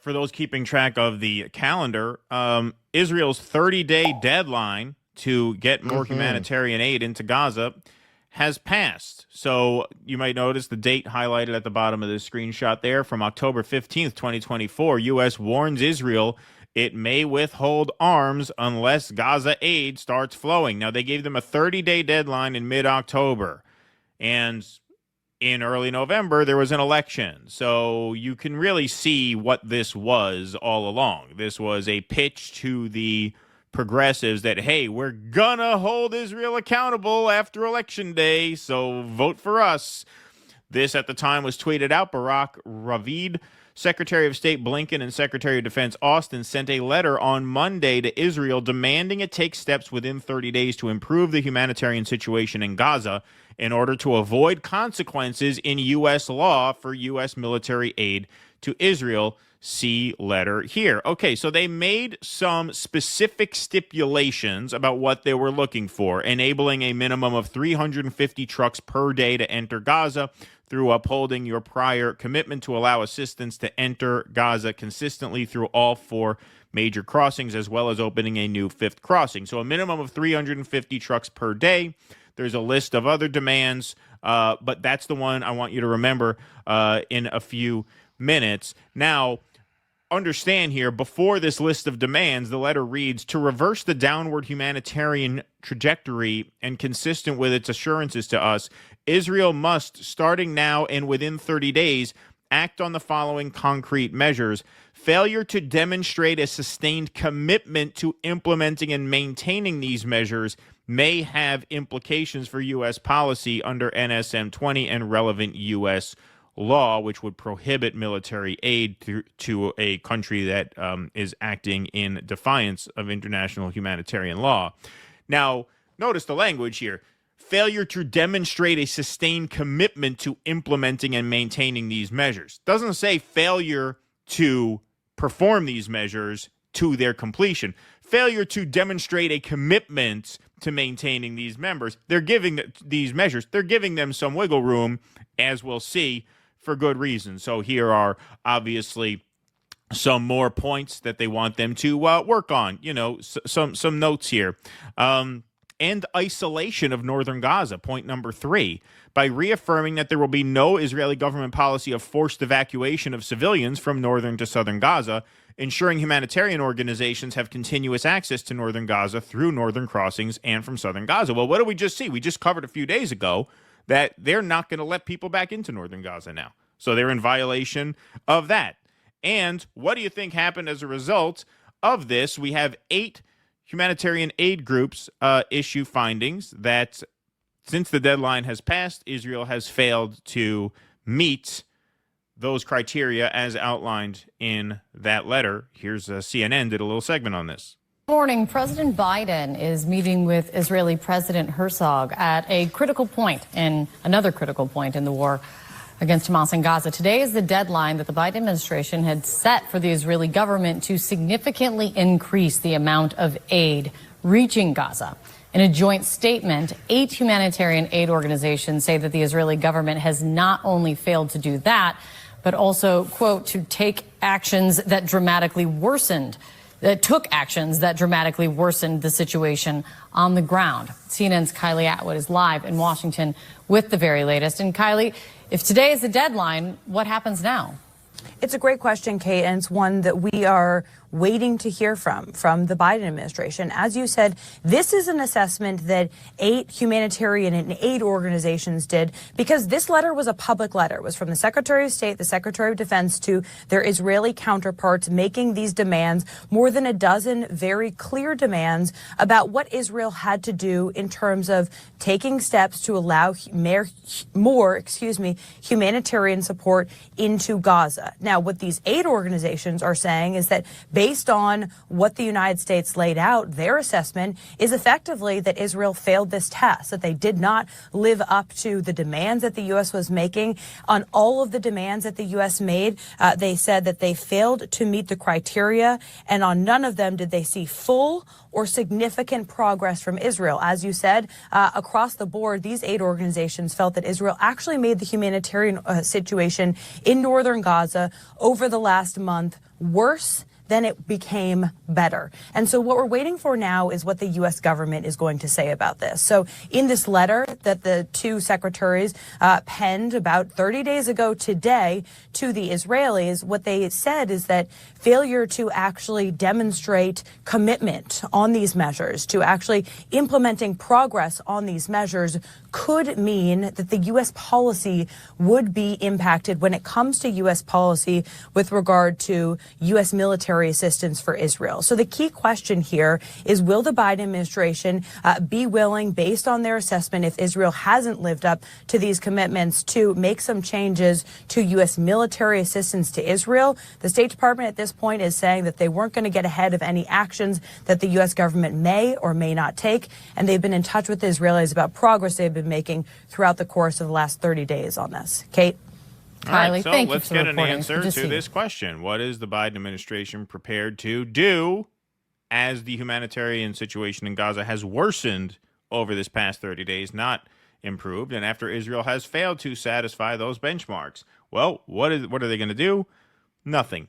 for those keeping track of the calendar, Israel's 30-day deadline to get more humanitarian aid into Gaza has passed. So you might notice the date highlighted at the bottom of this screenshot there from October 15th, 2024. U.S. warns Israel it may withhold arms unless Gaza aid starts flowing. Now, they gave them a 30-day deadline in mid-October. And in early November, there was an election. So you can really see what this was all along. This was a pitch to the progressives that, hey, we're gonna hold Israel accountable after Election Day, so vote for us. This at the time was tweeted out. Barak Ravid, Secretary of State Blinken, and Secretary of Defense Austin sent a letter on Monday to Israel demanding it take steps within 30 days to improve the humanitarian situation in Gaza in order to avoid consequences in U.S. law for U.S. military aid to Israel. See letter here. Okay, so they made some specific stipulations about what they were looking for, enabling a minimum of 350 trucks per day to enter Gaza through upholding your prior commitment to allow assistance to enter Gaza consistently through all 4 major crossings, as well as opening a new 5th crossing. So a minimum of 350 trucks per day. There's a list of other demands, but that's the one I want you to remember in a few minutes. Now, understand here, before this list of demands, the letter reads, to reverse the downward humanitarian trajectory and consistent with its assurances to us, Israel must, starting now and within 30 days, act on the following concrete measures. Failure to demonstrate a sustained commitment to implementing and maintaining these measures may have implications for U.S. policy under NSM 20 and relevant U.S. law, which would prohibit military aid to a country that is acting in defiance of international humanitarian law. Now, notice the language here. Failure to demonstrate a sustained commitment to implementing and maintaining these measures. Doesn't say failure to perform these measures to their completion. Failure to demonstrate a commitment to maintaining these measures. They're giving them some wiggle room, as we'll see, for good reason. So here are obviously some more points that they want them to work on. You know, some notes here. And isolation of northern Gaza, point number 3, by reaffirming that there will be no Israeli government policy of forced evacuation of civilians from northern to southern Gaza, ensuring humanitarian organizations have continuous access to northern Gaza through northern crossings and from southern Gaza. Well, what did we just see? We just covered a few days ago that they're not going to let people back into northern Gaza now. So they're in violation of that. And what do you think happened as a result of this? We have 8 humanitarian aid groups issue findings that since the deadline has passed, Israel has failed to meet those criteria as outlined in that letter. Here's CNN did a little segment on this. Morning, President Biden is meeting with Israeli President Herzog at another critical point in the war against Hamas in Gaza. Today is the deadline that the Biden administration had set for the Israeli government to significantly increase the amount of aid reaching Gaza. In a joint statement, 8 humanitarian aid organizations say that the Israeli government has not only failed to do that, but also, quote, to take actions that dramatically worsened the situation on the ground. CNN's Kylie Atwood is live in Washington with the very latest. And Kylie, if today is the deadline, what happens now? It's a great question, Kate, and it's one that we are waiting to hear from the Biden administration. As you said, this is an assessment that 8 humanitarian and aid organizations did because this letter was a public letter. It was from the Secretary of State, the Secretary of Defense to their Israeli counterparts, making these demands, more than a dozen very clear demands about what Israel had to do in terms of taking steps to allow more humanitarian support into Gaza. Now, what these aid organizations are saying is that based on what the United States laid out, their assessment is effectively that Israel failed this test, that they did not live up to the demands that the U.S. was making. On all of the demands that the U.S. made, they said that they failed to meet the criteria, and on none of them did they see full or significant progress from Israel. As you said, across the board, these aid organizations felt that Israel actually made the humanitarian situation in northern Gaza Gaza over the last month worse than it became better. And so what we're waiting for now is what the U.S. government is going to say about this. So in this letter that the two secretaries penned about 30 days ago today to the Israelis, what they said is that failure to actually demonstrate commitment on these measures, to actually implementing progress on these measures, could mean that the U.S. policy would be impacted when it comes to U.S. policy with regard to U.S. military assistance for Israel. So the key question here is, will the Biden administration be willing, based on their assessment, if Israel hasn't lived up to these commitments, to make some changes to U.S. military assistance to Israel? The State Department at this point is saying that they weren't going to get ahead of any actions that the U.S. government may or may not take, and they've been in touch with the Israelis about progress they've been making throughout the course of the last 30 days on this. Kate? All right, Kylie, so thank you let's for get an reporting. answer Good to to see this you. question. What is the Biden administration prepared to do as the humanitarian situation in Gaza has worsened over this past 30 days, not improved, and after Israel has failed to satisfy those benchmarks? Well, what are they going to do? Nothing.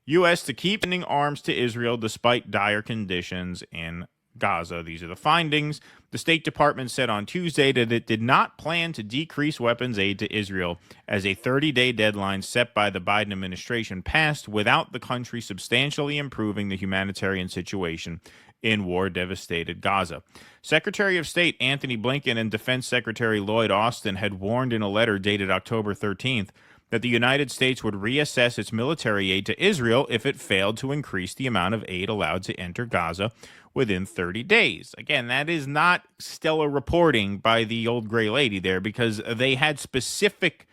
U.S. to keep sending arms to Israel despite dire conditions in Gaza. These are the findings. The State Department said on Tuesday that it did not plan to decrease weapons aid to Israel as a 30-day deadline set by the Biden administration passed without the country substantially improving the humanitarian situation in war-devastated Gaza. Secretary of State Anthony Blinken and Defense Secretary Lloyd Austin had warned in a letter dated October 13th that the United States would reassess its military aid to Israel if it failed to increase the amount of aid allowed to enter Gaza within 30 days. Again, that is not stellar reporting by the old gray lady there, because they had specific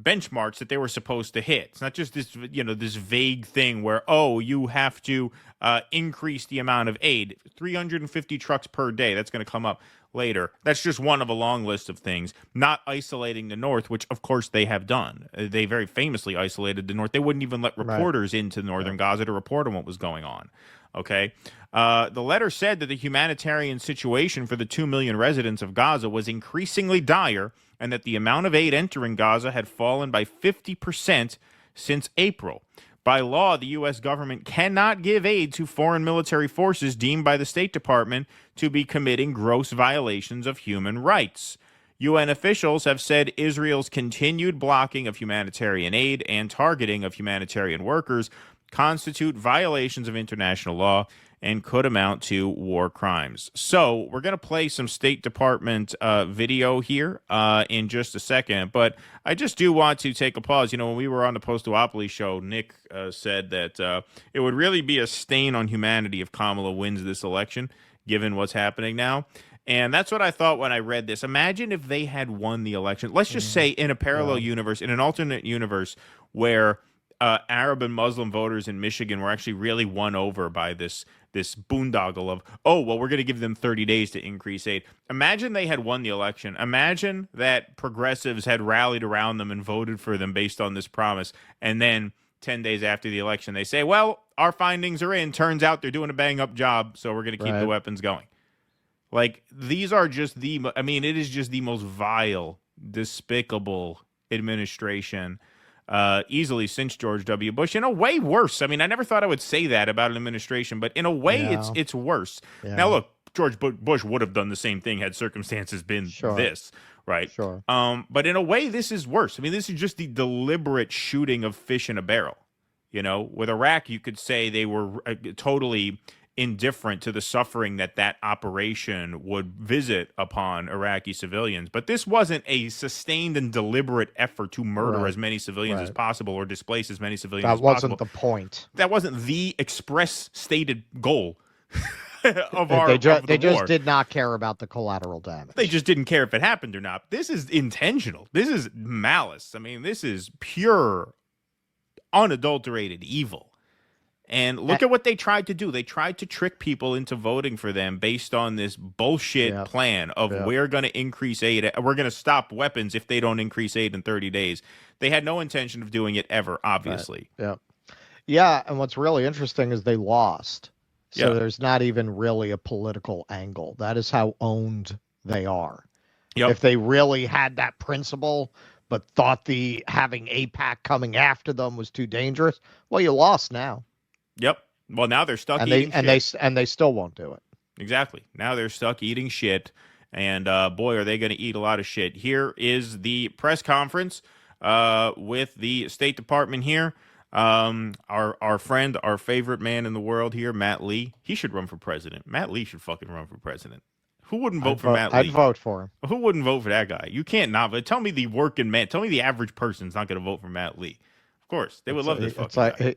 benchmarks that they were supposed to hit. It's not just this, this vague thing where, oh, you have to increase the amount of aid. 350 trucks per day. That's going to come up later. That's just one of a long list of things. Not isolating the North, which of course they have done. They very famously isolated the North. They wouldn't even let reporters into northern Gaza to report on what was going on. Okay. The letter said that the humanitarian situation for the 2 million residents of Gaza was increasingly dire, and that the amount of aid entering Gaza had fallen by 50% since April. By law, the U.S. government cannot give aid to foreign military forces deemed by the State Department to be committing gross violations of human rights. UN officials have said Israel's continued blocking of humanitarian aid and targeting of humanitarian workers constitute violations of international law and could amount to war crimes. So we're going to play some State Department video here in just a second, but I just do want to take a pause. When we were on the Post-Duopoly show, Nick said that it would really be a stain on humanity if Kamala wins this election, given what's happening now. And that's what I thought when I read this. Imagine if they had won the election. Let's just say in a parallel universe, in an alternate universe where Arab and Muslim voters in Michigan were actually really won over by this boondoggle of, we're going to give them 30 days to increase aid. Imagine they had won the election. Imagine that progressives had rallied around them and voted for them based on this promise. And then 10 days after the election, they say, well, our findings are in. Turns out they're doing a bang-up job, so we're going to keep the weapons going. Like, these are just it is just the most vile, despicable administration easily since George W. Bush. In a way, worse. I never thought I would say that about an administration, but in a way, it's worse. Yeah. Now, look, George Bush would have done the same thing had circumstances been this, right? Sure. But in a way, this is worse. This is just the deliberate shooting of fish in a barrel. With Iraq, you could say they were totally indifferent to the suffering that operation would visit upon Iraqi civilians. But this wasn't a sustained and deliberate effort to murder as many civilians as possible or displace as many civilians as possible. That wasn't the point. That wasn't the express stated goal of They just war. did not care about the collateral damage. They just didn't care if it happened or not. This is intentional. This is malice. This is pure, unadulterated evil. And look at what they tried to do. They tried to trick people into voting for them based on this bullshit plan of we're going to increase aid. We're going to stop weapons if they don't increase aid in 30 days. They had no intention of doing it ever, obviously. Right. Yeah, and what's really interesting is they lost. So there's not even really a political angle. That is how owned they are. If they really had that principle but thought the having AIPAC coming after them was too dangerous. Well, you lost now. Yep. Well, now they're stuck and eating shit. They still won't do it. Exactly. Now they're stuck eating shit, and boy, are they going to eat a lot of shit. Here is the press conference with the State Department here. Our friend, our favorite man in the world here, Matt Lee. He should run for president. Matt Lee should fucking run for president. Who wouldn't vote for Matt Lee? I'd vote for him. Who wouldn't vote for that guy? You can't not vote. Tell me the working man. Tell me the average person's not going to vote for Matt Lee. Of course, they would love this fucking guy.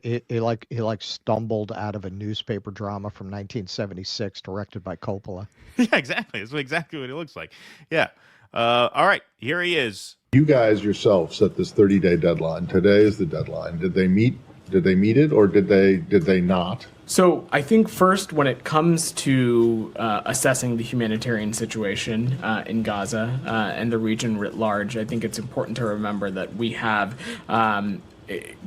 He stumbled out of a newspaper drama from 1976, directed by Coppola. Yeah, exactly. That's exactly what it looks like. Yeah. All right, here he is. You guys yourself set this 30-day deadline. Today is the deadline. Did they meet it, or did they not? So I think first, when it comes to assessing the humanitarian situation in Gaza and the region writ large, I think it's important to remember that we have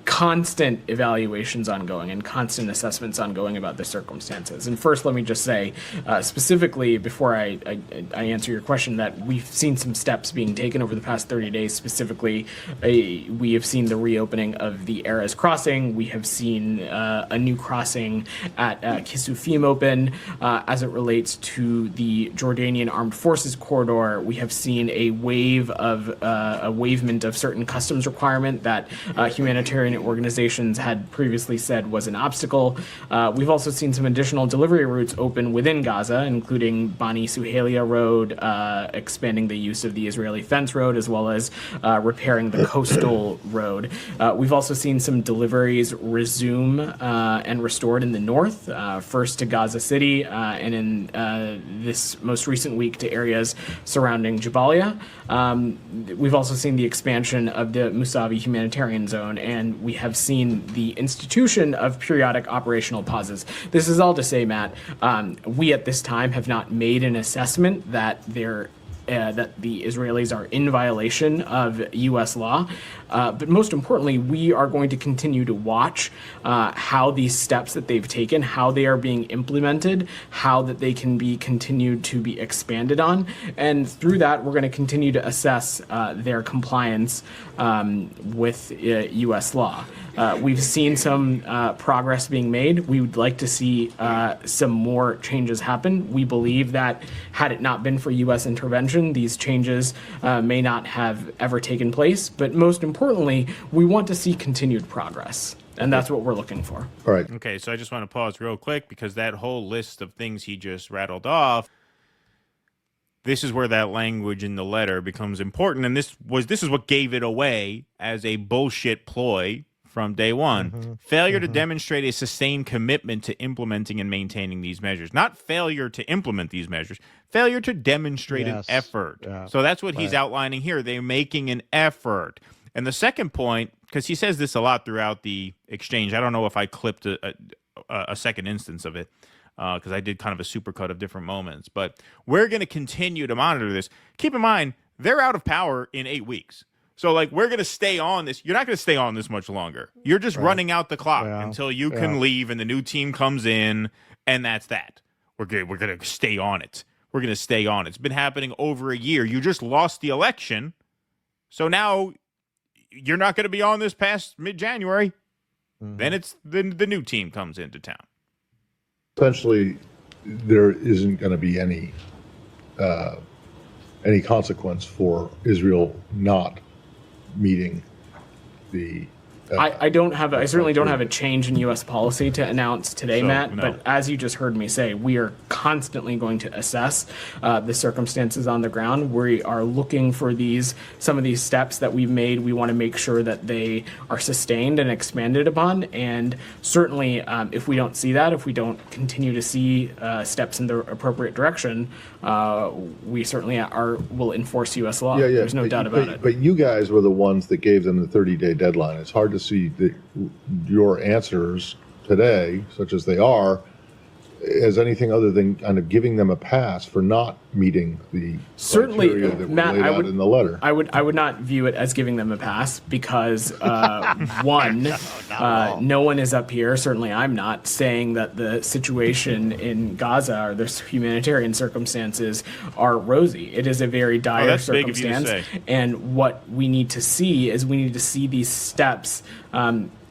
constant evaluations ongoing and constant assessments ongoing about the circumstances. And first, let me just say, specifically, before I answer your question, that we've seen some steps being taken over the past 30 days. Specifically, we have seen the reopening of the Erez crossing. We have seen a new crossing at Kisufim open. As it relates to the Jordanian Armed Forces corridor, we have seen a wave of a waivement of certain customs requirement that humanitarian organizations had previously said was an obstacle. We've also seen some additional delivery routes open within Gaza, including Bani Suhelia Road, expanding the use of the Israeli fence road, as well as repairing the coastal road. We've also seen some deliveries resume and restored in the north, first to Gaza City, and in this most recent week to areas surrounding Jabalia. We've also seen the expansion of the Musavi humanitarian zone, and we have seen the institution of periodic operational pauses. This is all to say, Matt, we at this time have not made an assessment that that the Israelis are in violation of U.S. law. But most importantly, we are going to continue to watch how these steps that they've taken, how they are being implemented, how that they can be continued to be expanded on. And through that, we're going to continue to assess their compliance with U.S. law. We've seen some progress being made. We would like to see some more changes happen. We believe that had it not been for U.S. intervention, these changes may not have ever taken place. But most importantly, we want to see continued progress. And that's what we're looking for. All right. Okay, so I just want to pause real quick because that whole list of things he just rattled off, this is where that language in the letter becomes important. And this is what gave it away as a bullshit ploy from day one. Failure to demonstrate a sustained commitment to implementing and maintaining these measures. Not failure to implement these measures, failure to demonstrate an effort. Yeah. So that's what he's outlining here. They're making an effort. And the second point, because he says this a lot throughout the exchange, I don't know if I clipped a second instance of it, because I did kind of a supercut of different moments. But we're going to continue to monitor this. Keep in mind, they're out of power in 8 weeks. So, we're going to stay on this. You're not going to stay on this much longer. You're just running out the clock until you can leave and the new team comes in, and that's that. We're going to stay on it. We're going to stay on it. It's been happening over a year. You just lost the election, so now you're not going to be on this past mid-January. Then it's the new team comes into town. Essentially, there isn't going to be any consequence for Israel not meeting the I certainly don't have a change in U.S. policy to announce today, Matt. No. But as you just heard me say, we are constantly going to assess the circumstances on the ground. We are looking for some of these steps that we've made. We want to make sure that they are sustained and expanded upon. And certainly, if we don't see that, if we don't continue to see steps in the appropriate direction, we certainly will enforce U.S. law. There's no doubt about it. But you guys were the ones that gave them the 30-day deadline. It's hard to see your answers today, such as they are, as anything other than kind of giving them a pass for not meeting the Certainly, criteria that were Matt, laid out in the letter. I would not view it as giving them a pass because one, no one is up here. Certainly, I'm not saying that the situation in Gaza or the humanitarian circumstances are rosy. It is a very dire circumstance, and what we need to see is these steps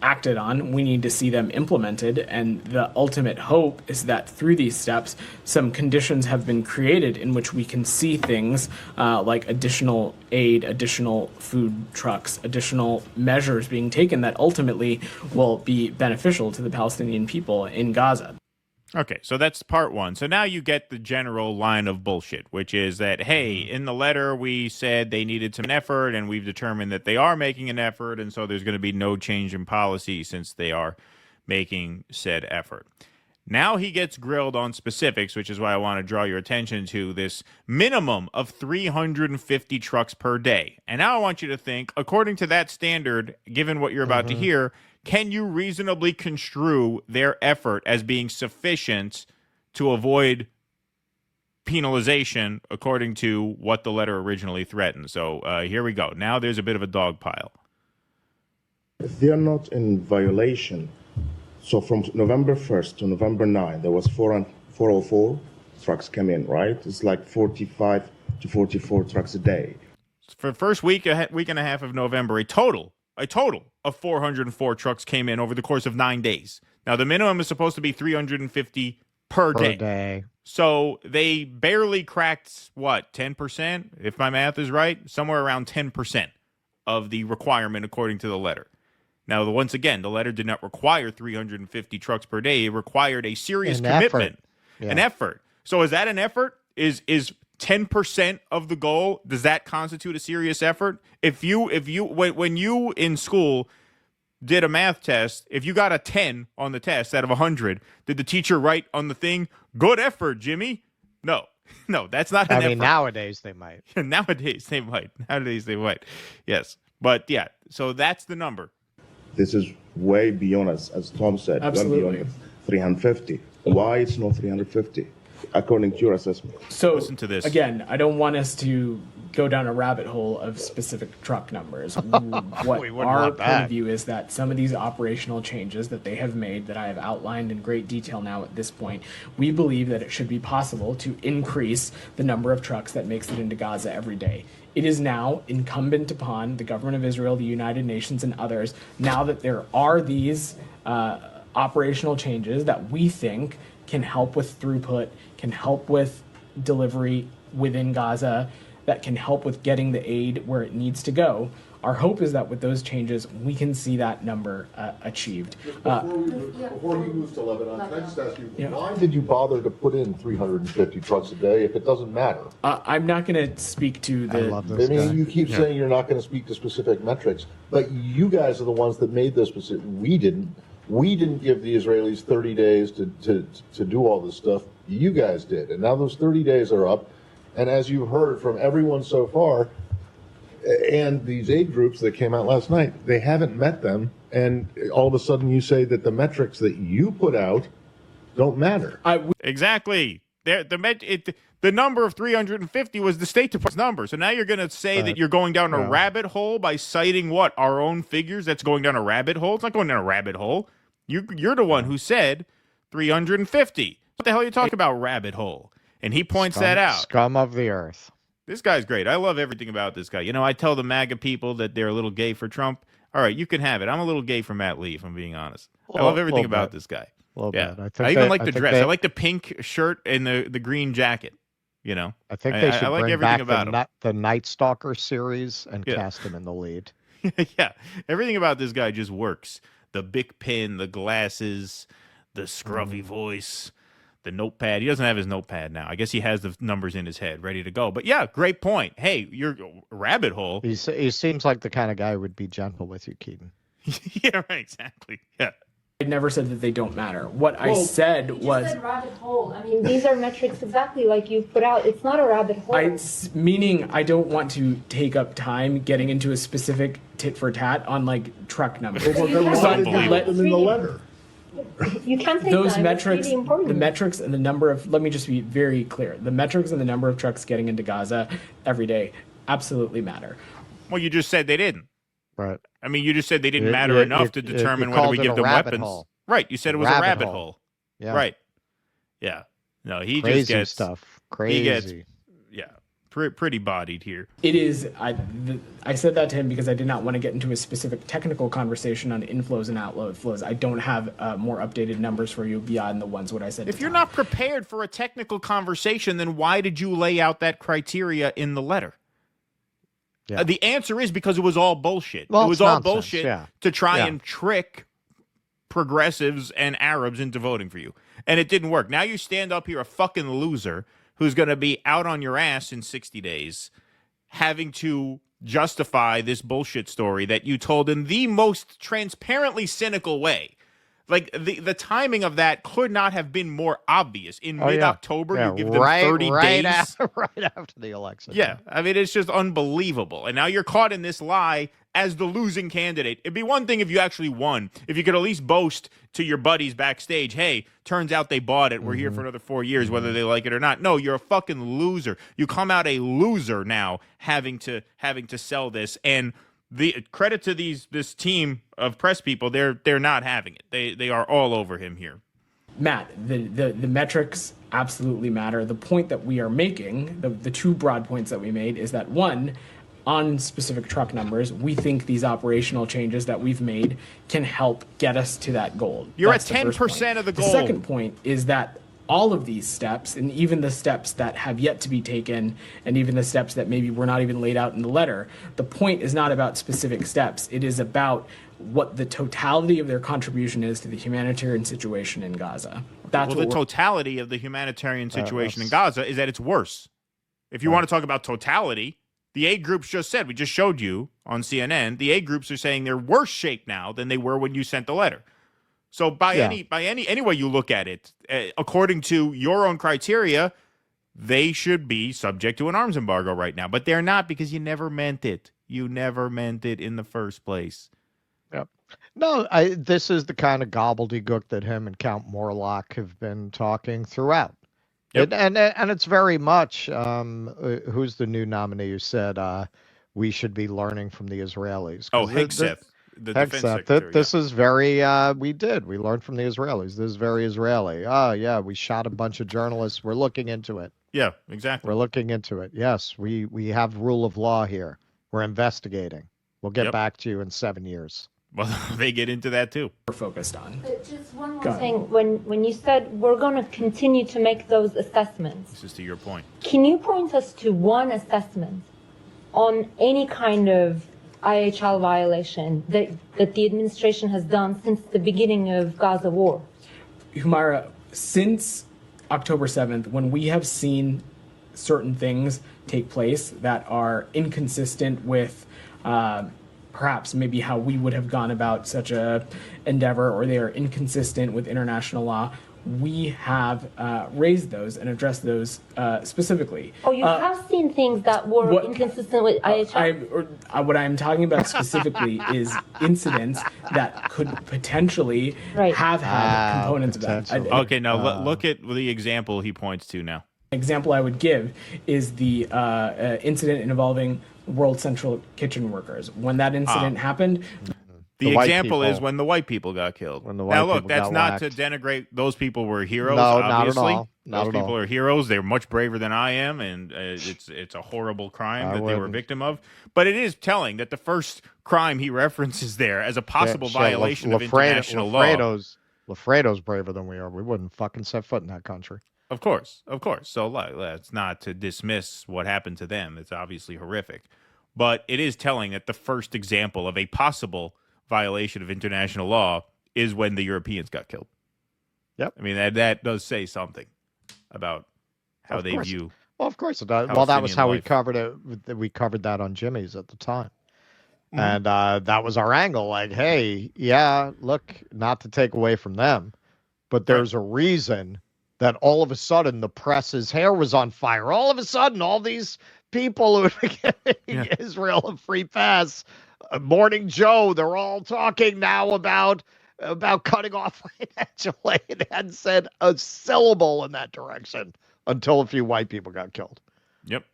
acted on. We need to see them implemented, and the ultimate hope is that through these steps, some conditions have been created in which we can see things like additional aid, additional food trucks, additional measures being taken that ultimately will be beneficial to the Palestinian people in Gaza. Okay, so that's part one. So now you get the general line of bullshit, which is that, hey, in the letter we said they needed some effort, and we've determined that they are making an effort, and so there's going to be no change in policy since they are making said effort. Now he gets grilled on specifics, which is why I want to draw your attention to this minimum of 350 trucks per day. And now I want you to think, according to that standard, given what you're about to hear, can you reasonably construe their effort as being sufficient to avoid penalization according to what the letter originally threatened? So here we go. Now there's a bit of a dog pile. If they are not in violation, so from November 1st to November 9th, there was 404 trucks come in, right? It's like 45 to 44 trucks a day. For the first week and a half of November, a total of 404 trucks came in over the course of 9 days. Now, the minimum is supposed to be 350 per day. So they barely cracked, 10%? If my math is right, somewhere around 10% of the requirement according to the letter. Now, once again, the letter did not require 350 trucks per day. It required a serious commitment, an effort. So is that an effort? Is 10% of the goal, does that constitute a serious effort? When you in school did a math test, if you got a 10 on the test out of 100, did the teacher write on the thing, "Good effort, Jimmy"? No, that's not an effort. I mean, nowadays they might. Nowadays they might. Yes. But yeah, so that's the number. This is way beyond, as Tom said, Absolutely. Way beyond 350. Why it's not 350? According to your assessment. So listen to this. Again, I don't want us to go down a rabbit hole of specific truck numbers. What our point of view is that some of these operational changes that they have made, that I have outlined in great detail now at this point, we believe that it should be possible to increase the number of trucks that makes it into Gaza every day. It is now incumbent upon the government of Israel, the United Nations, and others, now that there are these operational changes that we think can help with throughput, can help with delivery within Gaza, that can help with getting the aid where it needs to go. Our hope is that with those changes, we can see that number achieved. Before you move to Lebanon, can I just ask you, why did you bother to put in 350 trucks a day if it doesn't matter? I'm not going to speak to the... I mean, you keep saying you're not going to speak to specific metrics, but you guys are the ones that made those specific. We didn't. We didn't give the Israelis 30 days to do all this stuff. You guys did. And now those 30 days are up. And as you've heard from everyone so far, and these aid groups that came out last night, they haven't met them. And all of a sudden you say that the metrics that you put out don't matter. Exactly. The number of 350 was the State Department's number. So now you're going to say that you're going down a rabbit hole by citing what? Our own figures? That's going down a rabbit hole? It's not going down a rabbit hole. You're the one who said 350. What the hell are you talking about, rabbit hole? And he points that out. Scum of the earth. This guy's great. I love everything about this guy. You know, I tell the MAGA people that they're a little gay for Trump. All right, you can have it. I'm a little gay for Matt Lee, if I'm being honest. I love everything about this guy. I even like the dress. I like the pink shirt and the green jacket. You know, I think they should like bring everything back about the Night Stalker series and cast him in the lead. Yeah, everything about this guy just works. The big pin, the glasses, the scruffy voice, the notepad. He doesn't have his notepad now. I guess he has the numbers in his head ready to go. But yeah, great point. Hey, you're rabbit hole. He seems like the kind of guy who would be gentle with you, Keaton. Yeah, right, exactly. Yeah. I never said that they don't matter. What I said was... You said rabbit hole. I mean, these are metrics exactly like you've put out. It's not a rabbit hole. Meaning I don't want to take up time getting into a specific tit for tat on, like, truck numbers. Well, then why did you let them in the letter? You can't take Those time. metrics, It's really important. the metrics and the number of, let me just be very clear. The metrics and the number of trucks getting into Gaza every day absolutely matter. Well, you just said they didn't. Right. I mean, you just said they didn't matter enough to determine whether we give them weapons. Hole. Right. You said it was a rabbit hole. Yeah. Right. Yeah. No, he Crazy just gets stuff. Crazy. He gets, pretty bodied here. It is. I said that to him because I did not want to get into a specific technical conversation on inflows and outflows. I don't have more updated numbers for you beyond the ones what I said. If you're not prepared for a technical conversation, then why did you lay out that criteria in the letter? Yeah. The answer is because it was all bullshit. Well, it was it's all nonsense, bullshit to try and trick progressives and Arabs into voting for you. And it didn't work. Now you stand up here a fucking loser who's going to be out on your ass in 60 days having to justify this bullshit story that you told in the most transparently cynical way. Like, the timing of that could not have been more obvious. In mid-October, you give them 30 days. Right after the election. Yeah, I mean, it's just unbelievable. And now you're caught in this lie as the losing candidate. It'd be one thing if you actually won. If you could at least boast to your buddies backstage, hey, turns out they bought it. We're here for another 4 years, whether they like it or not. No, you're a fucking loser. You come out a loser now having to sell this. And the credit to this team of press people, they're not having it. They are all over him here. Matt, the metrics absolutely matter. The point that we are making, the two broad points that we made, is that one, on specific truck numbers, we think these operational changes that we've made can help get us to that goal. You're at 10% of the goal. The second point is that all of these steps, and even the steps that have yet to be taken, and even the steps that maybe were not even laid out in the letter, the point is not about specific steps. It is about what the totality of their contribution is to the humanitarian situation in Gaza. That's the totality of the humanitarian situation in Gaza is that it's worse. If you want to talk about totality, the aid groups just said, we just showed you on CNN, the aid groups are saying they're worse shape now than they were when you sent the letter. So any way you look at it, according to your own criteria, they should be subject to an arms embargo right now. But they're not, because you never meant it. You never meant it in the first place. Yep. No, this is the kind of gobbledygook that him and Count Morlock have been talking throughout. Yep. And it's very much, who's the new nominee who said we should be learning from the Israelis? Oh, Hegseth. The defense secretary, this is very, we learned from the Israelis. This is very Israeli. Oh, yeah, we shot a bunch of journalists. We're looking into it. Yeah, exactly. We're looking into it. Yes, we have rule of law here. We're investigating. We'll get back to you in 7 years. Well, they get into that too. We're focused on. Just one more thing. When you said we're going to continue to make those assessments. This is to your point. Can you point us to one assessment on any kind of IHL violation that the administration has done since the beginning of Gaza war? Humaira, since October 7th, when we have seen certain things take place that are inconsistent with perhaps maybe how we would have gone about such a endeavor, or they are inconsistent with international law, we have raised those and addressed those specifically. Oh, you have seen things that were inconsistent with IHL? What I'm talking about specifically is incidents that could potentially have had components of that. Okay, now look at the example he points to now. Example I would give is the incident involving World Central Kitchen workers. When that incident happened, the example is when the white people got killed. Now, look, that's not to denigrate. Those people were heroes, obviously. Not at all. Those people are heroes. They're much braver than I am, and it's a horrible crime that they were a victim of. But it is telling that the first crime he references there as a possible violation of international law. Lafredo's braver than we are. We wouldn't fucking set foot in that country. Of course. So that's not to dismiss what happened to them. It's obviously horrific. But it is telling that the first example of a possible violation of international law is when the Europeans got killed. Yep. I mean, that does say something about how they view. Well, of course it does. Well, that was how we covered it. We covered that on Jimmy's at the time. And that was our angle. Like, hey, yeah, look, not to take away from them, but there's a reason that all of a sudden the press's hair was on fire. All of a sudden, all these people who are giving Israel a free pass, Morning Joe, they're all talking now about about cutting off financial aid, hadn't said a syllable in that direction until a few white people got killed. Yep.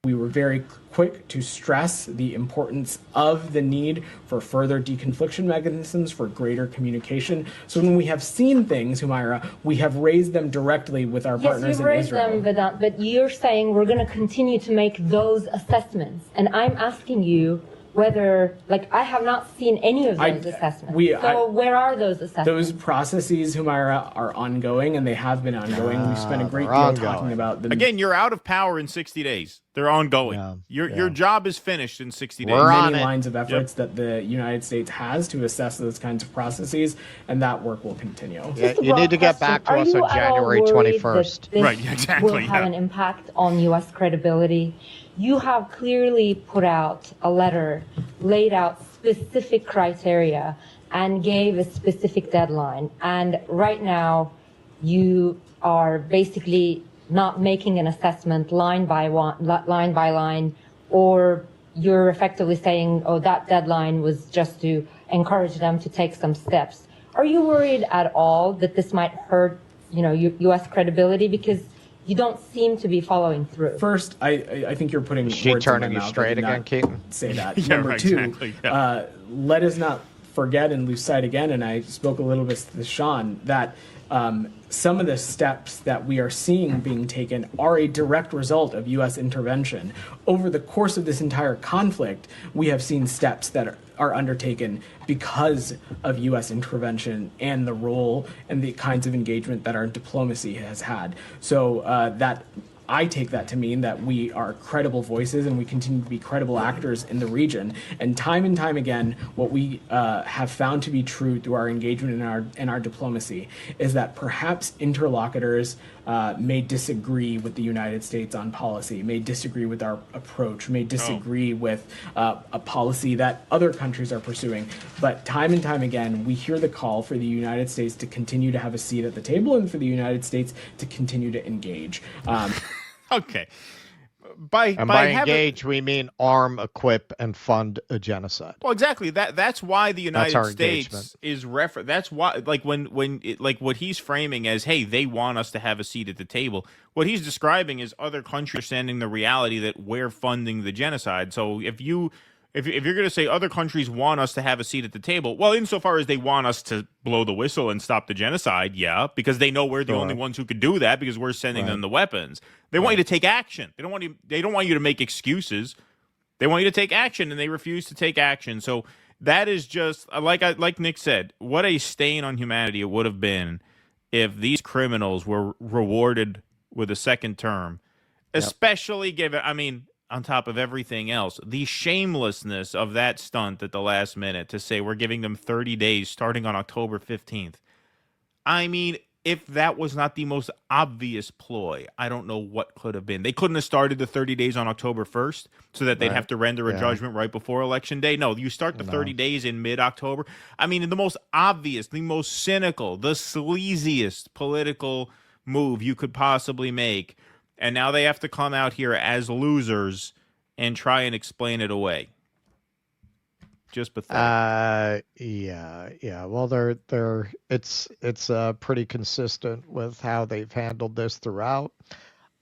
We were very quick to stress the importance of the need for further deconfliction mechanisms, for greater communication. So when we have seen things, Humaira, we have raised them directly with our partners in Israel. Yes, you raised them, Vedant, but you're saying we're going to continue to make those assessments. And I'm asking you whether, I have not seen any of those assessments. Where are those assessments? Those processes, Humaira, are ongoing, and they have been ongoing. We've spent a great deal talking about them. Again, you're out of power in 60 days. They're ongoing. Your job is finished in 60 days. Many lines of efforts that the United States has to assess those kinds of processes, and that work will continue. Yeah, you need to get back to us on January 21st. Right, exactly. Will have an impact on U.S. credibility. You have clearly put out a letter, laid out specific criteria, and gave a specific deadline. And right now, you are basically not making an assessment line by line, or you're effectively saying, oh, that deadline was just to encourage them to take some steps. Are you worried at all that this might hurt, U.S. credibility? Because you don't seem to be following through. First, I think you're putting she words turning in my you mouth. straight again, Keaton? Say that. Yeah, Number right, two, exactly, yeah. Let us not forget and lose sight again, and I spoke a little bit to Sean, that some of the steps that we are seeing being taken are a direct result of U.S. intervention. Over the course of this entire conflict, we have seen steps that are undertaken because of U.S. intervention and the role and the kinds of engagement that our diplomacy has had. So I take that to mean that we are credible voices and we continue to be credible actors in the region. And time again, what we have found to be true through our engagement in our diplomacy is that perhaps interlocutors may disagree with the United States on policy, may disagree with our approach, may disagree with a policy that other countries are pursuing. But time and time again, we hear the call for the United States to continue to have a seat at the table and for the United States to continue to engage. Okay. By engage, we mean arm, equip, and fund a genocide. Well, exactly. That's why the United States is That's why, when what he's framing as, hey, they want us to have a seat at the table. What he's describing is other countries understanding the reality that we're funding the genocide. So if you're going to say other countries want us to have a seat at the table, well, insofar as they want us to blow the whistle and stop the genocide, yeah, because they know we're the only ones who could do that because we're sending them the weapons. They want you to take action. They don't want you to make excuses. They want you to take action, and they refuse to take action. So that is just like Nick said, what a stain on humanity it would have been if these criminals were rewarded with a second term, especially given, on top of everything else, the shamelessness of that stunt at the last minute to say we're giving them 30 days starting on October 15th. If that was not the most obvious ploy, I don't know what could have been. They couldn't have started the 30 days on October 1st so that they'd have to render a judgment right before Election Day. No, you start the 30 days in mid-October. The most obvious, the most cynical, the sleaziest political move you could possibly make. And now they have to come out here as losers and try and explain it away. Just pathetic. Yeah. Well, it's pretty consistent with how they've handled this throughout.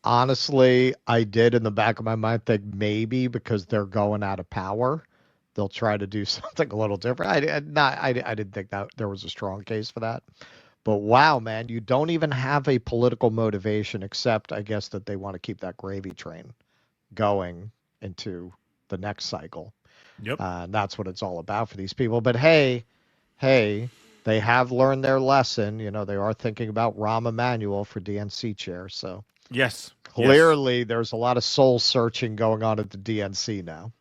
Honestly, I did in the back of my mind think maybe because they're going out of power, they'll try to do something a little different. I didn't think that there was a strong case for that. But wow, man, you don't even have a political motivation except, I guess, that they want to keep that gravy train going into the next cycle. Yep. And that's what it's all about for these people. But hey, they have learned their lesson. They are thinking about Rahm Emanuel for DNC chair. So yes, clearly there's a lot of soul searching going on at the DNC now.